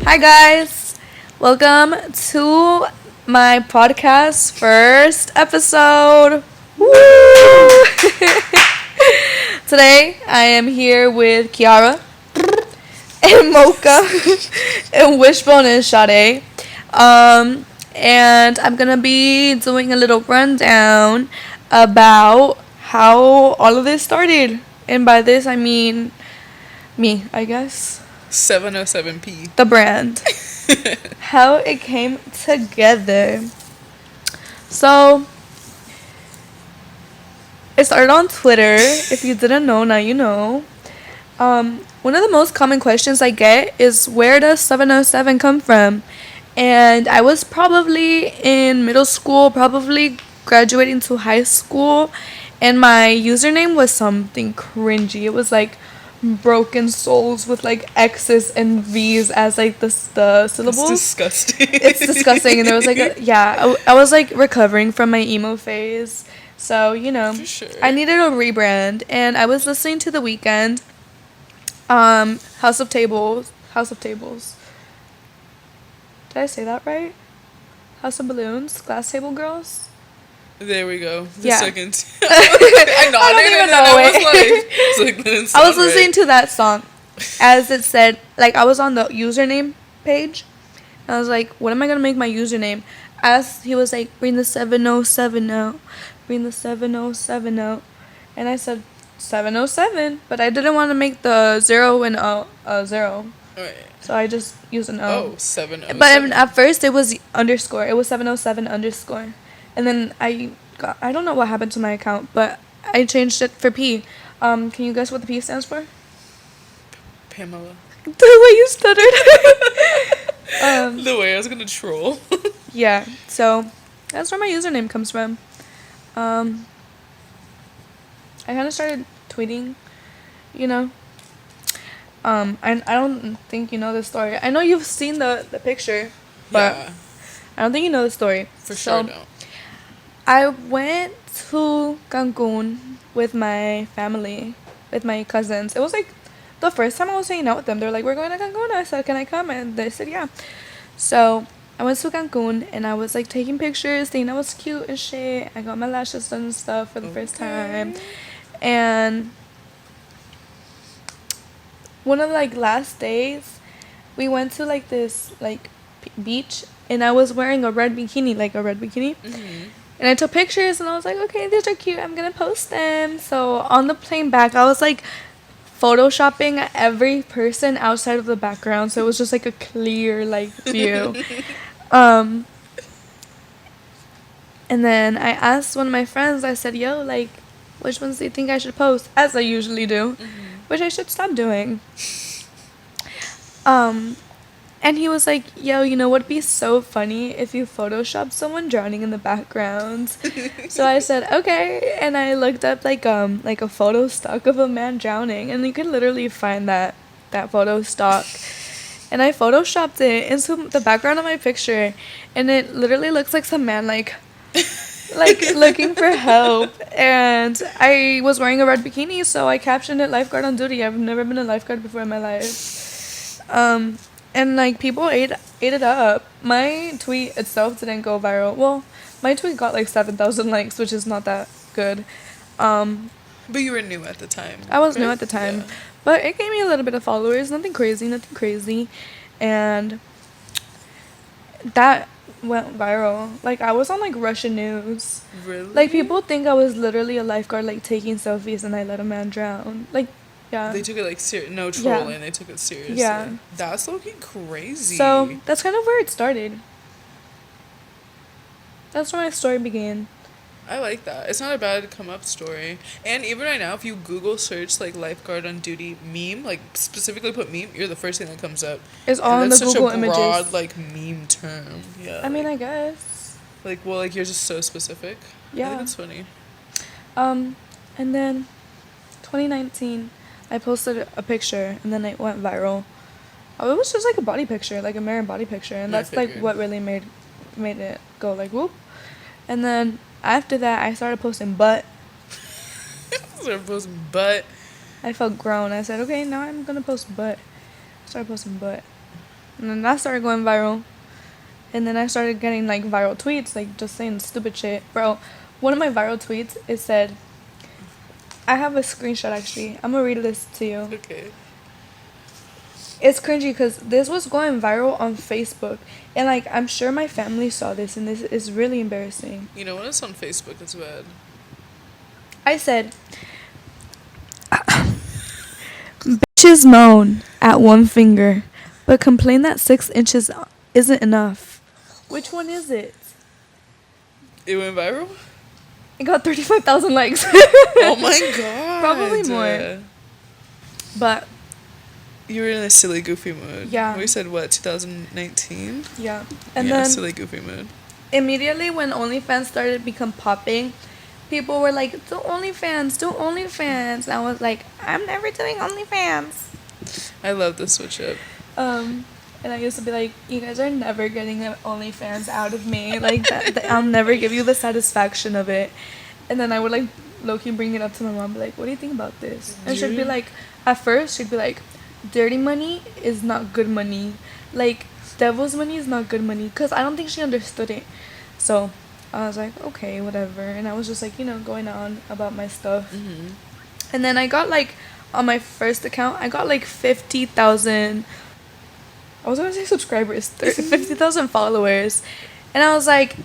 Hi, guys. Welcome to my podcast first episode. Woo! Today, I am here with Kiara and Mocha and Wishbone and Sade. And I'm going to be doing a little rundown about how all of this started. And by this, I mean me, I guess. 707p. The brand. How it came together. So, it started on Twitter. If you didn't know, now you know. One of the most common questions I get is, where does 707 come from? And I was probably in middle school, probably graduating to high school, and my username was something cringy. It was like broken souls with like X's and V's as like the syllables. It's disgusting. It's disgusting. And there was like I was like recovering from my emo phase, so For sure. I needed a rebrand. And I was listening to The Weeknd, House of Tables. Did I say that right? House of Balloons, Glass Table Girls. There we go. The Yeah. second. I nodded. I don't even know it. I was listening to that song as it said, like I was on the username page. And I was like, what am I going to make my username? As he was like, bring the 707 out. Bring the 707 out. And I said, 707. But I didn't want to make the 0 and a 0. Right. So I just used an O. Oh, 707. But at first it was underscore. It was 707 underscore. And then I don't know what happened to my account, but I changed it for P. Can you guess what the P stands for? Pamela. The way you stuttered. The way I was gonna troll. Yeah, so that's where my username comes from. I kind of started tweeting, I don't think you know the story. I know you've seen the picture, but Yeah. I don't think you know the story. For sure, no. I went to Cancun with my family, with my cousins. It was like the first time I was hanging out with them. They were like, we're going to Cancun. I said, can I come? And they said, yeah. So I went to Cancun and I was like taking pictures, thinking I was cute and shit. I got my lashes done and stuff for the first time. And one of like last days, we went to like this like beach, and I was wearing a red bikini. Mm-hmm. And I took pictures and I was like, okay, these are cute. I'm going to post them. So on the plane back, I was like photoshopping every person outside of the background. So it was just like a clear like view. And then I asked one of my friends, I said, yo, like, which ones do you think I should post? As I usually do, which I should stop doing. And he was like, yo, what'd be so funny if you photoshopped someone drowning in the background? So I said, okay. And I looked up like a photo stock of a man drowning, and you could literally find that photo stock. And I photoshopped it into the background of my picture, and it literally looks like some man like looking for help. And I was wearing a red bikini, so I captioned it "lifeguard on duty." I've never been a lifeguard before in my life. And like people ate it up. My tweet itself didn't go viral. Well, my tweet got like 7,000 likes, which is not that good. But you were new at the time. I was right? new at the time, Yeah. but it gave me a little bit of followers. Nothing crazy, and that went viral. Like I was on like Russian news. Really? Like people think I was literally a lifeguard, like taking selfies, and I let a man drown. Like. Yeah. They took it like no trolling. They took it seriously. Yeah. That's looking crazy. So that's kind of where it started. That's where my story began. I like that. It's not a bad come up story. And even right now, if you Google search like lifeguard on duty meme, like specifically put meme, you're the first thing that comes up. It's all in the Google images. That's such a broad like meme term. Yeah. I mean, I guess. Like, well, like you're just so specific. Yeah. I think it's funny. And then 2019, I posted a picture, and then it went viral. Oh, it was just like a body picture, like a mirror body picture, and that's like what really made it go like whoop. And then after that, I started posting butt. But I felt grown. I said, okay, now I'm gonna post butt. I started posting butt. And then that started going viral. And then I started getting like viral tweets, like just saying stupid shit. Bro, one of my viral tweets, it said, I have a screenshot actually. I'm gonna read this to you. Okay. It's cringy because this was going viral on Facebook. And like, I'm sure my family saw this and this is really embarrassing. You know, when it's on Facebook, it's bad. I said, bitches moan at one finger, but complain that 6 inches isn't enough. Which one is it? It went viral? It got 35,000 likes. Oh my god. Probably more. But you were in a silly, goofy mood. Yeah. We said, what, 2019? yeah. And yeah, then silly, goofy mood. immediately when OnlyFans started to become popping, people were like, do OnlyFans, do OnlyFans. And I was like, I'm never doing OnlyFans. I love the switch up. And I used to be like, you guys are never getting an OnlyFans out of me. Like, I'll never give you the satisfaction of it. And then I would, like, low-key bring it up to my mom, be like, what do you think about this? And she'd be like, at first, she'd be like, dirty money is not good money. Like, devil's money is not good money. Because I don't think she understood it. So I was like, okay, whatever. And I was just, like, going on about my stuff. Mm-hmm. And then I got, like, on my first account, I got, like, 50,000... I was gonna say subscribers, 50,000 followers. And I was like,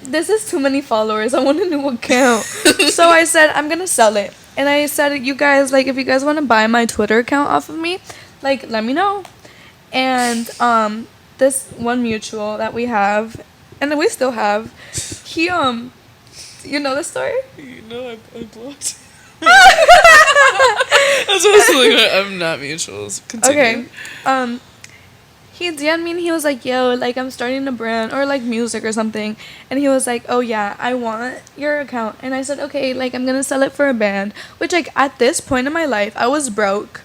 this is too many followers. I want a new account. So I said, I'm gonna sell it. And I said, you guys, like, if you guys want to buy my Twitter account off of me, like, let me know. And this one mutual that we have, and that we still have, he, you know the story? You know, I blocked. That's what I was like, I'm not mutuals. Continue. Okay. He DM'd me and he was like, yo, like, I'm starting a brand or, like, music or something. And he was like, oh, yeah, I want your account. And I said, okay, like, I'm going to sell it for a band. Which, like, at this point in my life, I was broke.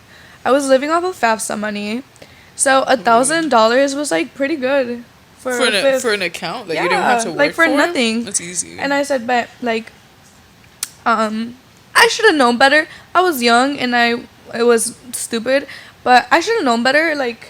I was living off of FAFSA money. So $1,000 was, like, pretty good. For an account that you didn't have to work like, for nothing. That's easy. And I said, but, like, I should have known better. I was young and it was stupid. But I should have known better, like...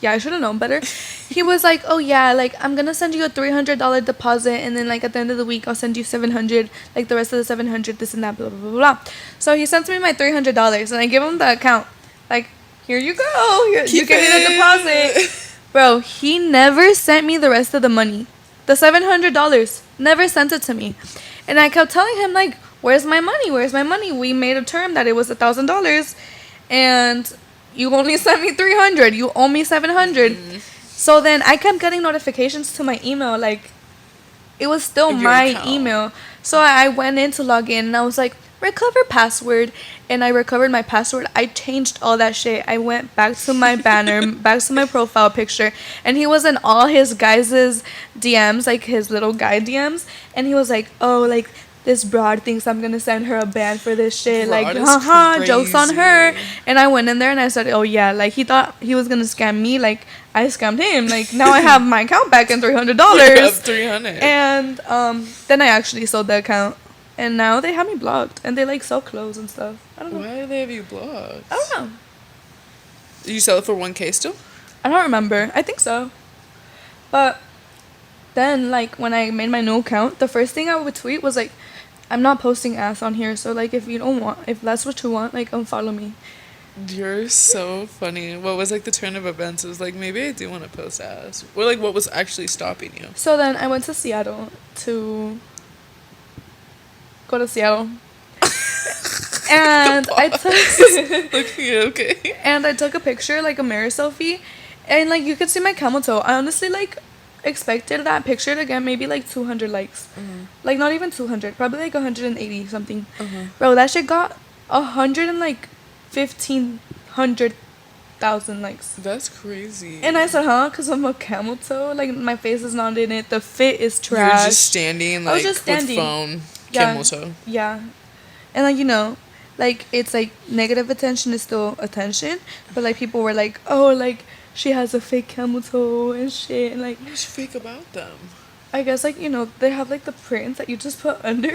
Yeah, I should have known better. He was like, oh, yeah, like, I'm going to send you a $300 deposit. And then, like, at the end of the week, I'll send you $700. Like, the rest of the $700, this and that, blah, blah, blah, blah. So he sends me my $300. And I give him the account. Like, here you go. You give me the deposit. Bro, he never sent me the rest of the money. The $700. Never sent it to me. And I kept telling him, like, where's my money? Where's my money? We made a term that it was $1,000. And... you only sent me $300. You owe me $700. So then I kept getting notifications to my email. Like, it was still my email. So I went in to log in and I was like, recover password. And I recovered my password. I changed all that shit. I went back to my banner, back to my profile picture. And he was in all his guys' DMs, like his little guy DMs. And he was like, oh, like, this broad thinks I'm gonna send her a ban for this shit. Broad, like, haha, jokes on her. And I went in there and I said, oh yeah, like, he thought he was gonna scam me. Like, I scammed him. Like, now I have my account back and $300. $300. And then I actually sold the account. And now they have me blocked. And they, like, sell clothes and stuff. I don't know. Why do they have you blocked? I don't know. Did you sell it for $1,000 still? I don't remember. I think so. But then, like, when I made my new account, the first thing I would tweet was, like, I'm not posting ass on here, so, like, if that's what you want, like, unfollow me. You're so funny. What was, like, the turn of events? It was like, maybe I do want to post ass. Or, like, what was actually stopping you? So then I went to Seattle to go to Seattle. And I took... okay. And I took a picture, like, a mirror selfie. And, like, you could see my camel toe. I honestly, like... expected that picture to get maybe like 200 likes. Like, not even 200, probably like 180 something. Bro, that shit got 115,000 likes. That's crazy. And I said, huh? Because I'm a camel toe. Like, my face is not in it. The fit is trash. You're just standing, like, with phone, camel toe. Yeah. And, like, like, it's like negative attention is still attention. But, like, people were like, oh, like, she has a fake camel toe and shit. And, like, what's fake about them? I guess, like, they have, like, the prints that you just put under.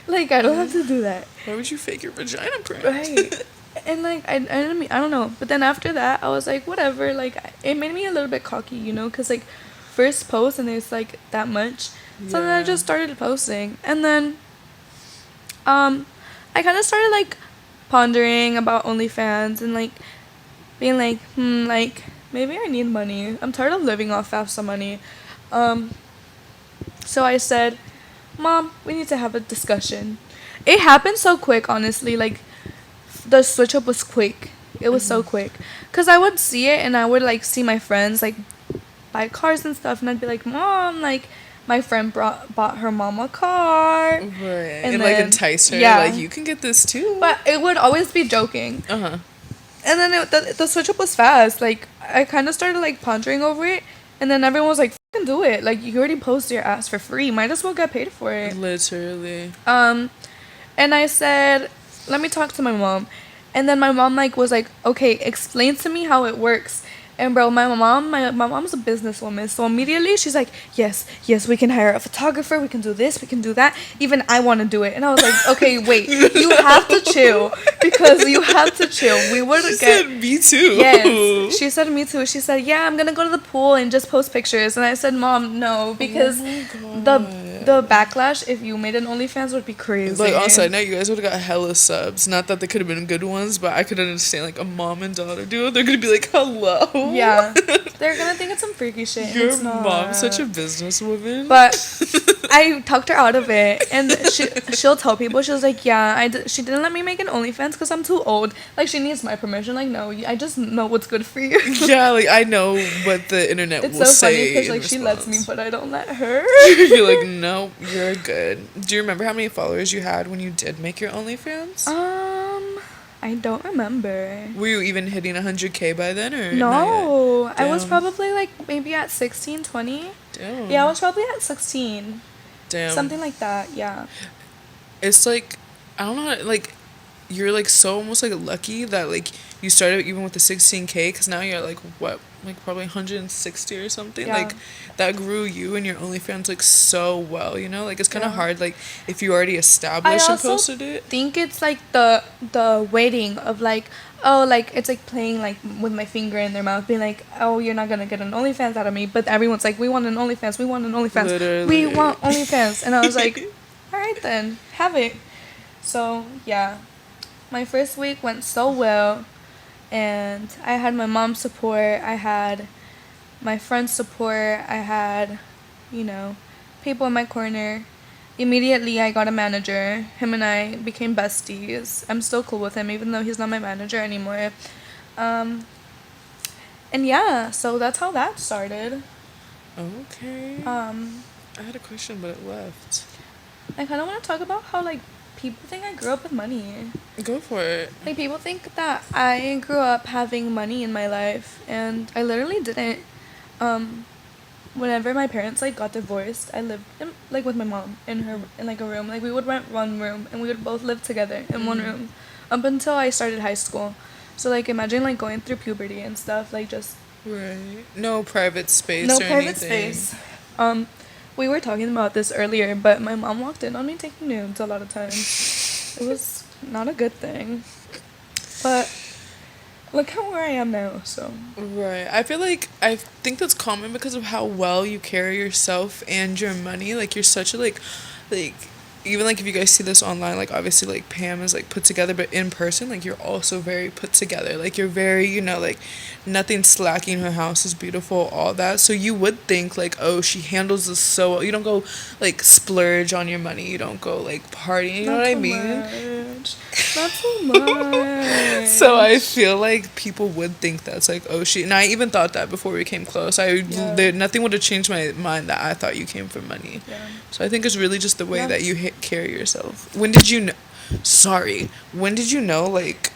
Like, I don't have to do that. Why would you fake your vagina print? Right. And, like, I don't know. But then after that, I was like, whatever. Like, it made me a little bit cocky, because, like, first post and there's, like, that much. So then I just started posting. And then, I kind of started, like, pondering about OnlyFans and, like, being like, like, maybe I need money. I'm tired of living off FAFSA money. So I said, Mom, we need to have a discussion. It happened so quick, honestly. Like, the switch up was quick. It was so quick. Because I would see it and I would, like, see my friends, like, buy cars and stuff. And I'd be like, Mom, like, my friend bought her mom a car. Right. And like, then, entice her. yeah. Like, you can get this, too. But it would always be joking. Uh-huh. And then the switch up was fast. Like, I kind of started, like, pondering over it. And then everyone was like, fucking do it. Like, you already posted your ass for free. Might as well get paid for it. Literally. And I said, let me talk to my mom. And then my mom, like, was like, okay, explain to me how it works. And, bro, my mom's a businesswoman. So immediately she's like, yes, we can hire a photographer. We can do this. We can do that. Even I want to do it. And I was like, okay, wait. You have to chill. Because you have to chill. We would She said, me too. Yes. She said, me too. She said, yeah, I'm going to go to the pool and just post pictures. And I said, Mom, no. Because the backlash, if you made an OnlyFans, would be crazy. Like, on side note, you guys would have got hella subs. Not that they could have been good ones, but I could understand, like, a mom and daughter duo. They're going to be like, hello. Yeah. They're going to think it's some freaky shit. Your mom's such a businesswoman. But I talked her out of it. And she'll tell people, she was like, yeah, she didn't let me make an OnlyFans because I'm too old. Like, she needs my permission. Like, no, I just know what's good for you. Yeah, like, I know what the internet will say. It's so funny because, like, she lets me, but I don't let her. You're like, no, you're good. Do you remember how many followers you had when you did make your OnlyFans? I don't remember. Were you even hitting 100K by then, or no? I was Damn. probably, like, maybe at 16, 20. Damn. Yeah, I was probably at 16. Damn. Something like that, yeah. It's like, I don't know, like, you're, like, so almost, like, lucky that, like, you started even with the 16K, because now you're, like, what, like, probably 160 or something? Yeah. Like, that grew you and your OnlyFans, like, so well, Like, it's kind of hard, like, if you already established and posted it. I think it's, like, the waiting of, like, oh, like, it's, like, playing, like, with my finger in their mouth, being like, oh, you're not gonna get an OnlyFans out of me, but everyone's like, we want an OnlyFans, we want an OnlyFans. Literally. We want OnlyFans. And I was like, all right then, have it. So, yeah. My first week went so well, and I had my mom's support, I had my friend's support, I had, people in my corner. Immediately, I got a manager. Him and I became besties. I'm still cool with him, even though he's not my manager anymore. And yeah, so that's how that started. Okay. I had a question, but it left. I kind of want to talk about how, like, people think I grew up with money. Go for it. Like, people think that I grew up having money in my life, and I literally didn't. Whenever my parents, like, got divorced, I lived like with my mom in like a room. Like, we would rent one room and we would both live together in one room up until I started high school. So, like, imagine, like, going through puberty and stuff, like, just Right. No private space no or private anything. space. We were talking about this earlier, but my mom walked in on me taking nudes a lot of times. It was not a good thing. But look how where I am now, so. Right. I think that's common because of how well you carry yourself and your money. Like, you're such a, like, even, like, if you guys see this online, like, obviously, like, Pam is, like, put together, but in person, like, you're also very put together. Like, you're very, like, nothing's slacking. Her house is beautiful, all that. So you would think, like, oh, she handles this so well. You don't go, like, splurge on your money. You don't go, like, partying. You know what I mean? Not too much. So I feel like people would think that's, like, oh, and I even thought that before we came close. Nothing would have changed my mind that I thought you came from money. Yeah. So I think it's really just the way that you carry yourself. When did you know, like,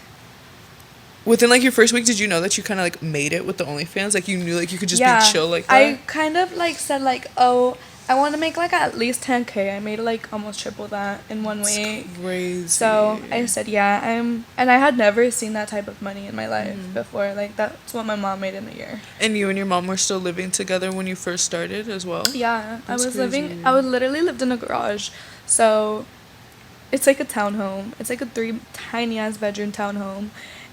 within, like, your first week, did you know that you kind of, like, made it with the OnlyFans? Like, you knew, like, you could just be chill like that? I kind of, like, said, like, oh, I want to make like at least 10K. I made like almost triple that in one week. Crazy. So I said, yeah, and I had never seen that type of money in my life before. Like, that's what my mom made in a year. And you and your mom were still living together when you first started as well? Yeah, That's crazy. I was literally lived in a garage. So it's like a townhome. It's like a tiny ass bedroom townhome.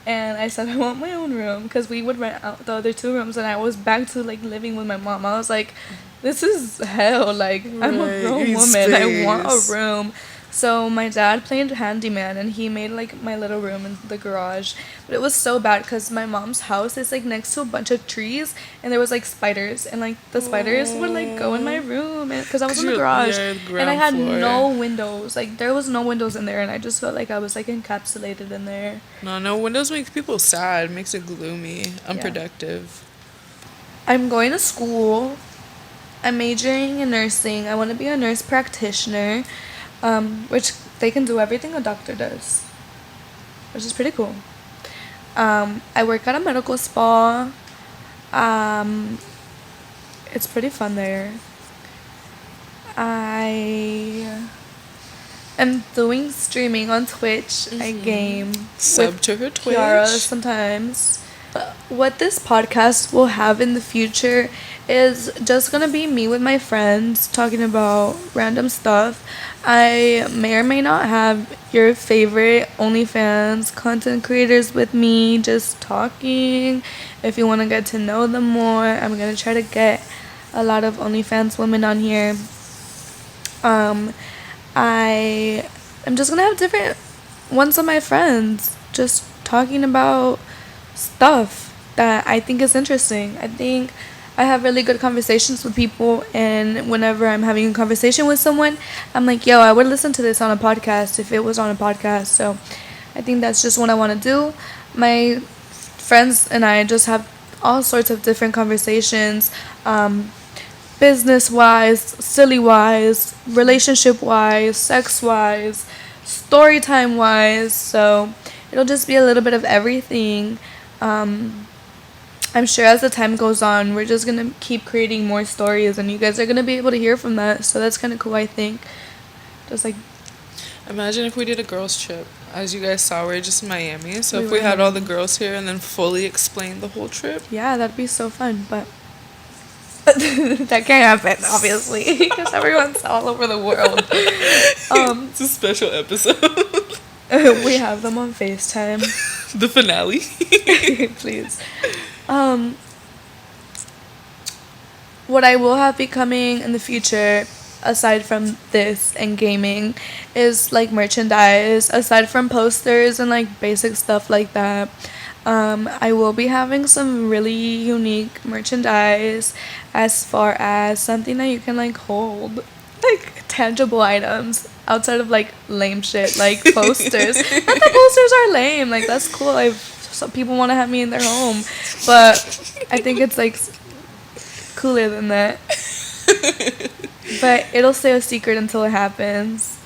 And I said I want my own room because we would rent out the other 2 rooms, and I was back to like living with my mom. I was like, this is hell. Like, I'm a Right, grown you need woman. I want a space. room. So my dad played handyman, and he made like my little room in the garage. But it was so bad because my mom's house is like next to a bunch of trees, and there was like spiders, and like the spiders would like go in my room, and because I was in the garage, Yeah, and I ground had floor. no windows. Like, there was no windows in there, and I just felt like I was like encapsulated in there. No, windows makes people sad, makes it gloomy, unproductive. I'm going to school. I'm majoring in nursing. I want to be a nurse practitioner, which they can do everything a doctor does, which is pretty cool. I work at a medical spa. It's pretty fun there. I am doing streaming on Twitch. I game Sub with to her Twitch. Kiara sometimes. What this podcast will have in the future is just gonna be me with my friends talking about random stuff. I may or may not have your favorite OnlyFans content creators with me just talking. If you want to get to know them more, I'm gonna try to get a lot of OnlyFans women on here. I am just gonna have different ones of my friends just talking about stuff that I think is interesting. I think I have really good conversations with people, and whenever I'm having a conversation with someone, I'm like, yo, I would listen to this on a podcast if it was on a podcast. So I think that's just what I want to do. My friends and I just have all sorts of different conversations, business wise, silly wise, relationship wise, sex wise, story time wise. So it'll just be a little bit of everything. I'm sure as the time goes on, we're just gonna keep creating more stories, and you guys are gonna be able to hear from that. So that's kind of cool, I think. Just like, Imagine if we did a girls trip. As you guys saw, we're just in Miami. So We if we were had in all the Miami. girls here and then fully explained the whole trip. yeah, that'd be so fun, but that can't happen, obviously, because everyone's all over the world. It's a special episode. We have them on FaceTime. The finale. Please. What I will have becoming in the future, aside from this and gaming, is like merchandise. Aside from posters and like basic stuff like that, I will be having some really unique merchandise, as far as something that you can like hold, like tangible items outside of like lame shit like posters. Not that posters are lame. Like, that's cool. Some people want to have me in their home, but I think it's like cooler than that. But it'll stay a secret until it happens,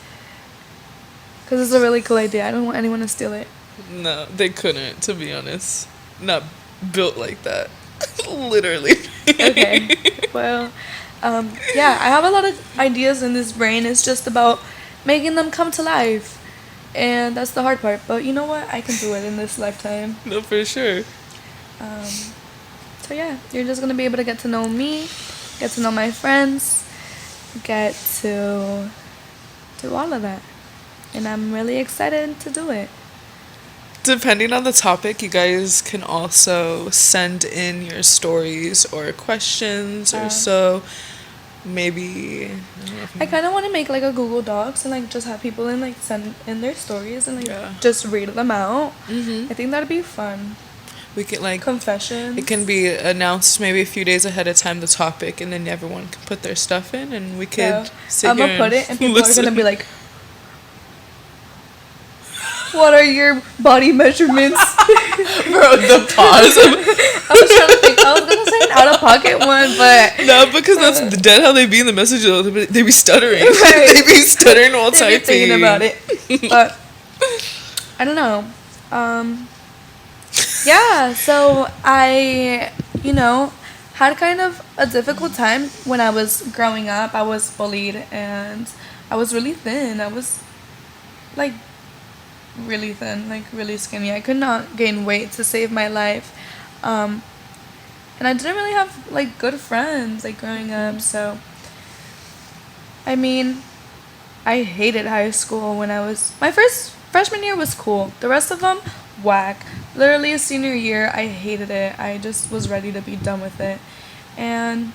because it's a really cool idea. I don't want anyone to steal it. No, they couldn't, to be honest. Not built like that. Literally. Okay. Well, yeah, I have a lot of ideas in this brain. It's just about making them come to life. And that's the hard part. But you know what? I can do it in this lifetime. No, for sure. So yeah, you're just going to be able to get to know me, get to know my friends, get to do all of that. And I'm really excited to do it. Depending on the topic, you guys can also send in your stories or questions or so. Maybe I kind of want to make like a Google Docs and like just have people in like send in their stories and like Yeah. just read them out. I think that'd be fun. we can like Confessions. it can be announced maybe a few days ahead of time, the topic, and then everyone can put their stuff in, and we could sit I'm here gonna put it and people listen. are gonna be like, what are your body measurements? Bro, the pause. I was trying to think. I was gonna say an out of pocket one, but No, because that's dead how they be in the messages. They be stuttering. Right. They be stuttering while I've been typing. thinking about it. But I don't know. Yeah, so I, had kind of a difficult time when I was growing up. I was bullied and I was really thin. I was like really thin, like really skinny. I could not gain weight to save my life. Um, and I didn't really have like good friends like growing up. So, I mean, I hated high school when I was my first freshman year was cool. The rest of them whack. Literally senior year, I hated it. I just was ready to be done with it. And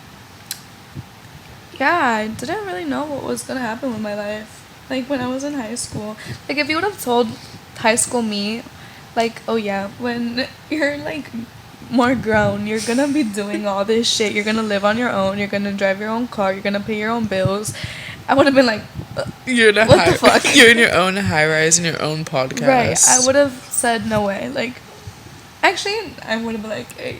yeah, I didn't really know what was gonna happen with my life. Like when I was in high school. Like if you would have told high school me, like, oh yeah, when you're like more grown, you're gonna be doing all this shit. You're gonna live on your own. You're gonna drive your own car. You're gonna pay your own bills. I would have been like, You're in a what the fuck? You're in your own high rise in your own podcast. Right. I would have said no way. Like, actually, I would have been like, hey.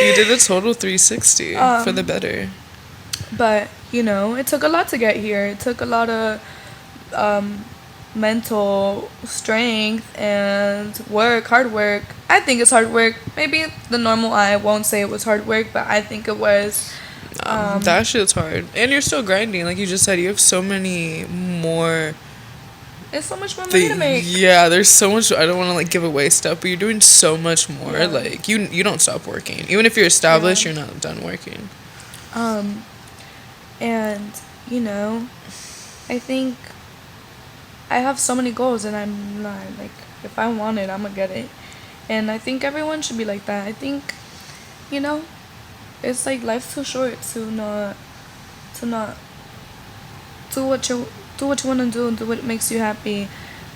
You did a total 360 for the better. But, you know, it took a lot to get here. It took a lot of mental strength and work, hard work. I think it's hard work. Maybe the normal eye won't say it was hard work, but I think it was. That shit's hard. And you're still grinding. Like you just said, you have so many more. It's so much more money to make. Yeah, there's so much. I don't want to like give away stuff, but you're doing so much more. Yeah. Like you don't stop working. Even if you're established, you're not done working. And, you know, I think I have so many goals and I'm not, like, if I want it, I'm gonna get it. And I think everyone should be like that. I think, you know, it's like life's too short to not do what you want to do what makes you happy.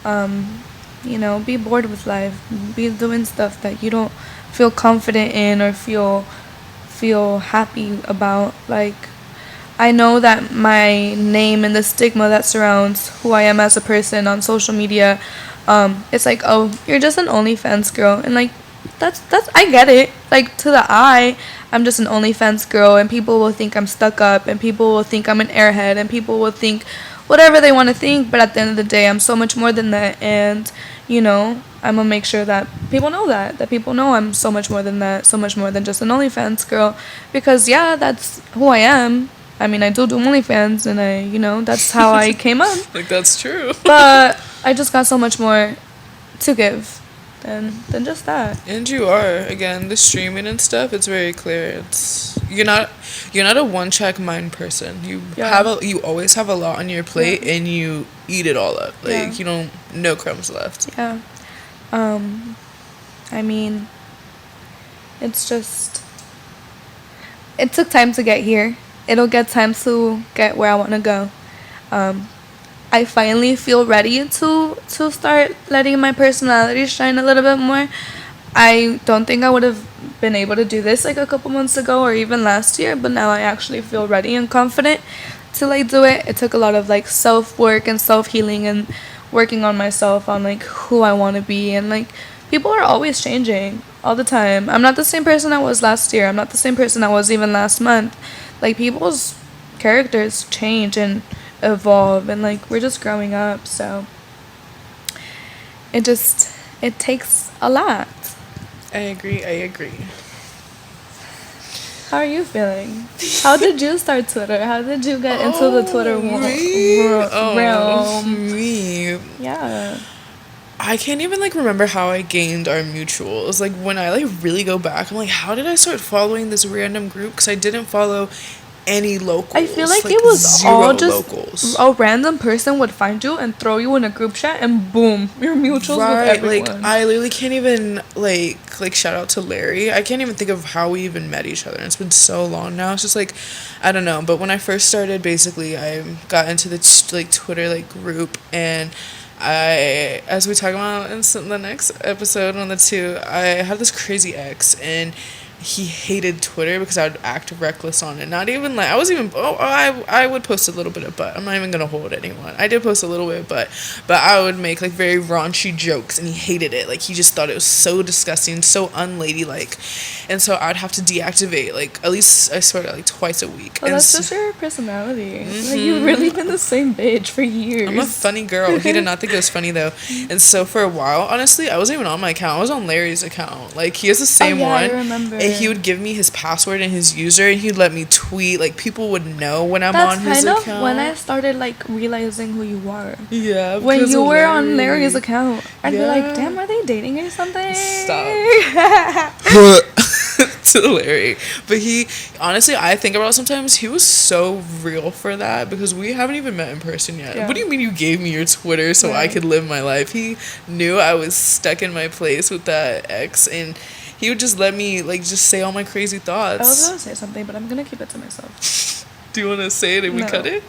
You know, be bored with life, be doing stuff that you don't feel confident in or feel happy about. Like, I know that my name and the stigma that surrounds who I am as a person on social media, it's like, oh, you're just an OnlyFans girl, and like, that's I get it. Like, to the eye, I'm just an OnlyFans girl, and people will think I'm stuck up, and people will think I'm an airhead, and people will think whatever they want to think. But at the end of the day, I'm so much more than that, and you know, I'm gonna make sure that people know that people know I'm so much more than that, so much more than just an OnlyFans girl, because yeah, that's who I am. I mean, I do OnlyFans, and you know, that's how I came up. Like, that's true. But I just got so much more to give than just that. And you are, again, the streaming and stuff, it's very clear. You're not a one-track mind person. You always have a lot on your plate, and you eat it all up. Like, you don't, no crumbs left. Yeah. I mean, it's just, it took time to get here. It'll get time to get where I want to go. I finally feel ready to start letting my personality shine a little bit more. I don't think I would have been able to do this like a couple months ago or even last year, but now I actually feel ready and confident to like do it. It took a lot of like self-work and self-healing and working on myself, on like who I want to be, and like people are always changing all the time. I'm not the same person I was last year. I'm not the same person I was even last month. Like, people's characters change and evolve, and like we're just growing up, so it takes a lot. I agree. How are you feeling? How did you start Twitter? How did you get into the Twitter realm? Me. Yeah. I can't even like remember how I gained our mutuals. Like, when I like really go back, I'm like, how did I start following this random group? Because I didn't follow any locals. I feel like it was all just locals. A random person would find you and throw you in a group chat, and boom, your mutuals with everyone. Like, I literally can't even like shout out to Larry. I can't even think of how we even met each other. And it's been so long now. It's just like, I don't know. But when I first started, basically, I got into the Twitter like group, and I, as we talk about in the next episode on the 2, I had this crazy ex, and he hated Twitter because I would act reckless on it. Not even like, I would post a little bit of butt. I'm not even gonna hold anyone. I did post a little bit of butt, but I would make like very raunchy jokes, and he hated it. Like, he just thought it was so disgusting, so unladylike, and so I'd have to deactivate like at least, I swear, like twice a week. Well, that's just your personality. Like, you've really been the same bitch for years. I'm a funny girl. He did not think it was funny though, and so for a while, honestly, I wasn't even on my account. I was on Larry's account. Like, he has the same one. I remember. he would give me his password and his user, and he'd let me tweet. Like, people would know when I'm That's on his kind account. of when I started like realizing who you are. Yeah, When because you of were on Larry's account, I'd be like, Yeah. damn, are they dating or something? Stop. To Larry. But he, honestly, I think about it sometimes, he was so real for that, because we haven't even met in person yet. Yeah. What do you mean you gave me your Twitter so I Right. could live my life? He knew I was stuck in my place with that ex, and he would just let me, like, just say all my crazy I was thoughts. gonna say something, but I'm gonna keep it to myself. Do you want to say it and we No. cut it?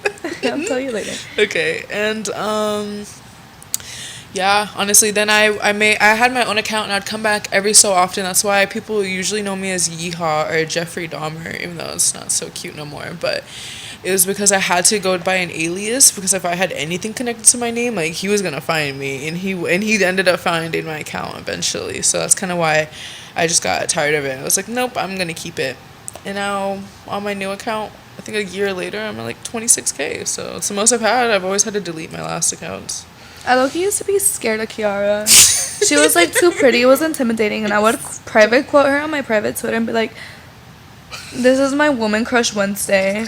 I'll tell you later. Okay, and yeah, honestly, then I had my own account, and I'd come back every so often. That's why people usually know me as Yeehaw or Jeffrey Dahmer, even though it's not so cute no more. But it was because I had to go by an alias, because if I had anything connected to my name, like, he was gonna find me, and he ended up finding my account eventually. So that's kind of why I just got tired of it. I was like, nope, I'm gonna keep it. And now on my new account, I think a year later, I'm at like 26K. So it's the most I've had. I've always had to delete my last accounts. I low-key used to be scared of Kiara. She was like too pretty. It was intimidating, and I would private quote her on my private Twitter and be like, "This is my woman crush Wednesday."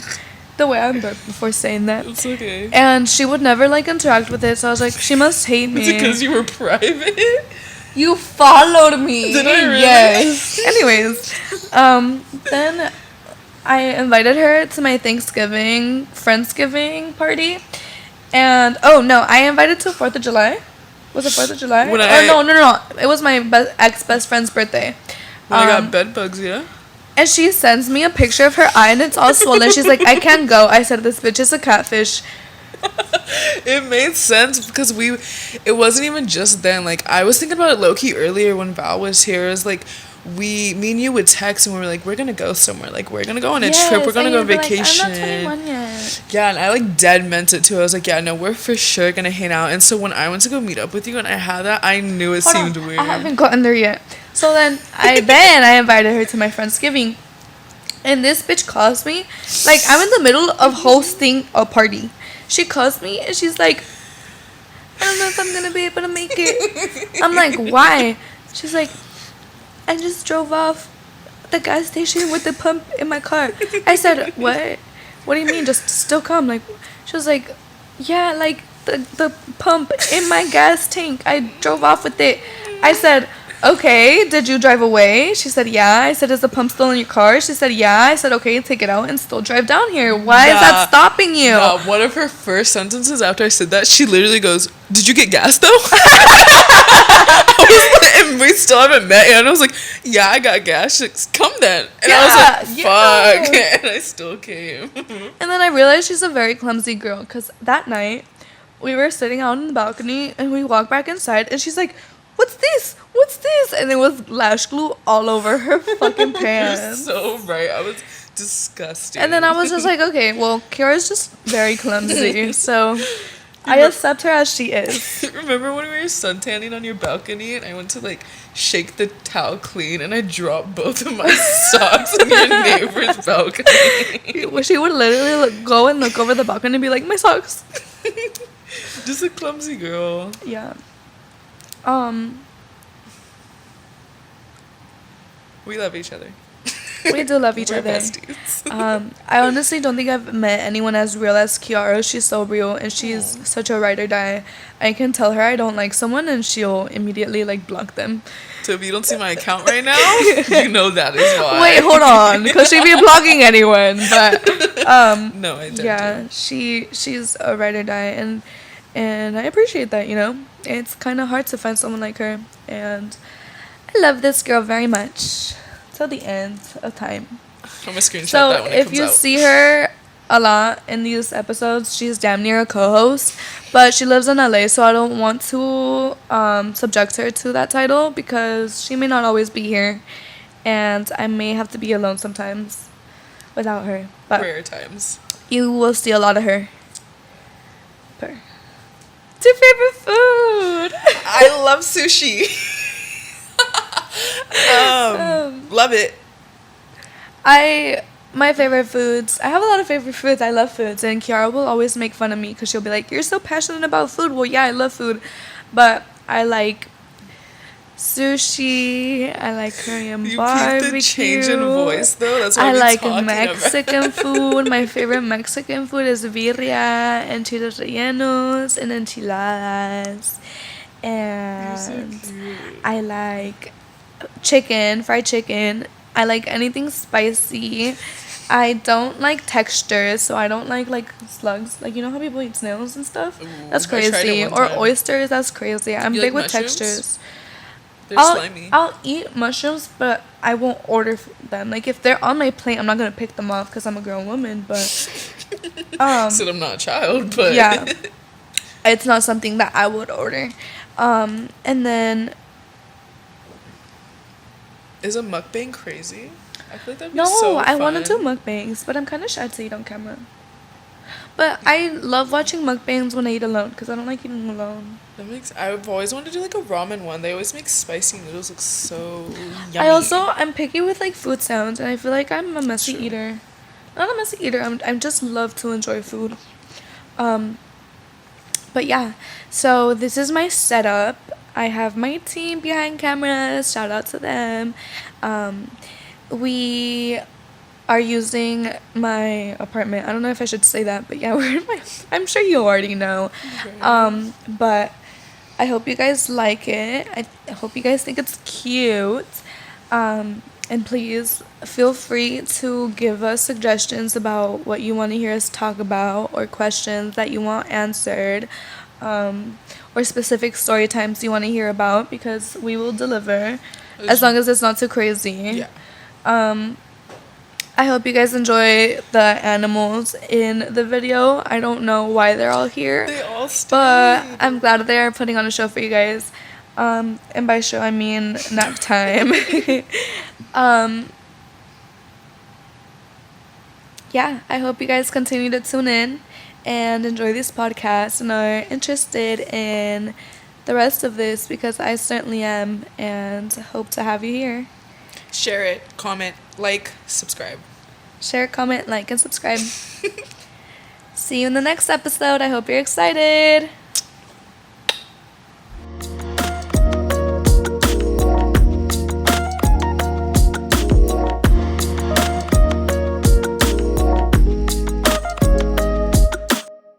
The way I burped before saying that. It's okay. And she would never like interact with it, so I was like, she must hate me. Is it because you were private? You followed me. Did I really? Yes. Anyways, then I invited her to my Thanksgiving Friendsgiving party, and I invited to 4th of July. Was it 4th of July? When No. It was my ex-best friend's birthday. When I got bed bugs, yeah. And she sends me a picture of her eye, and it's all swollen. She's like, I can't go. I said, this bitch is a catfish. It made sense because it wasn't even just then. Like, I was thinking about it low-key earlier when Val was here. It was like, me and you would text, and we were like, we're gonna go somewhere. Like, we're gonna go on a trip. We're gonna go on vacation. Like, I'm not 21 yet. Yeah, and I like dead meant it too. I was like, yeah, no, we're for sure gonna hang out. And so when I went to go meet up with you and I had that, I knew it seemed weird. I haven't gotten there yet. So then I invited her to my Friendsgiving, and this bitch calls me, like, I'm in the middle of hosting a party. She calls me and she's like, I don't know if I'm gonna be able to make it. I'm like, why? She's like, I just drove off the gas station with the pump in my car. I said, what? What do you mean? Just still come? Like, she was like, yeah, like the pump in my gas tank. I drove off with it. I said, okay, did you drive away? She said, yeah. I said, is the pump still in your car? She said, yeah. I said, okay, take it out and still drive down here. Why is that stopping you? One of her first sentences after I said that, she literally goes, did you get gas though? And we still haven't met yet. And I was like, yeah, I got gas. She's like, come then. And I was like, fuck. Yeah. And I still came. And then I realized she's a very clumsy girl, because that night we were sitting out on the balcony and we walked back inside and she's like, what's this? What's this? And there was lash glue all over her fucking pants. You're so right. I was disgusting. And then I was just like, okay, well, Kiara's just very clumsy, so I accept her as she is. Remember when we were suntanning on your balcony and I went to like shake the towel clean and I dropped both of my socks on your neighbor's balcony? She would literally go and look over the balcony and be like, my socks. Just a clumsy girl. Yeah. We love each other. We do love each We're other. besties. I honestly don't think I've met anyone as real as Kiara. She's so real, and she's such a ride or die. I can tell her I don't like someone, and she'll immediately like block them. So if you don't see my account right now, you know that is why. Wait, hold on, because she'd be blocking anyone. But no, I don't. yeah, she's a ride or die, and I appreciate that. You know, it's kind of hard to find someone like her, and I love this girl very much till the end of time. I'm gonna screenshot So that when it if comes you out. see her a lot in these episodes, she's damn near a co-host, but she lives in LA, so I don't want to subject her to that title because she may not always be here, and I may have to be alone sometimes without her. But Rare times. you will see a lot of her. What's your favorite food? I love sushi. Love it. My favorite foods. I have a lot of favorite foods. I love foods, and Kiara will always make fun of me because she'll be like, "You're so passionate about food." Well, yeah, I love food, but I like sushi. I like Korean You barbecue. peeped the change in voice though. That's what I I'm like talking Mexican about. food. My favorite Mexican food is birria and chiles rellenos and enchiladas. You're so And cute. I like chicken, fried chicken. I like anything spicy. I don't like textures, so I don't like slugs. Like, you know how people eat snails and stuff? Ooh, That's I tried it crazy. one Or time. oysters, that's crazy. I'm You big like with mushrooms? textures. They're I'll slimy. I'll eat mushrooms, but I won't order them. Like if they're on my plate, I'm not gonna pick them off because I'm a grown woman. But Said um, I'm not a child, but yeah, it's not something that I would order. And then is a mukbang crazy? I feel like that'd be no, so I want to do fun. mukbangs, but I'm kind of shy to eat on camera. But I love watching mukbangs when I eat alone because I don't like eating alone. That makes. I've always wanted to do like a ramen one. They always make spicy noodles look so I yummy. also I'm picky with like food sounds, and I feel like I'm a messy True. eater. Not a messy eater. I'm just love to enjoy food. Um, but yeah, so this is my setup. I have my team behind cameras. Shout out to them. Um, we are using my apartment. I don't know if I should say that, but yeah, we're in my. I'm sure you already know. Right. But I hope you guys like it. I hope you guys think it's cute. And please feel free to give us suggestions about what you want to hear us talk about or questions that you want answered, or specific story times you want to hear about because we will deliver as long as it's not too crazy. Yeah. I hope you guys enjoy the animals in the video. I don't know why they're all here, They all but stayed. I'm glad they're putting on a show for you guys. And by show, I mean nap time. Yeah, I hope you guys continue to tune in and enjoy this podcast and are interested in the rest of this because I certainly am and hope to have you here. Share it, comment, like, subscribe. Share, comment, like, and subscribe. See you in the next episode. I hope you're excited.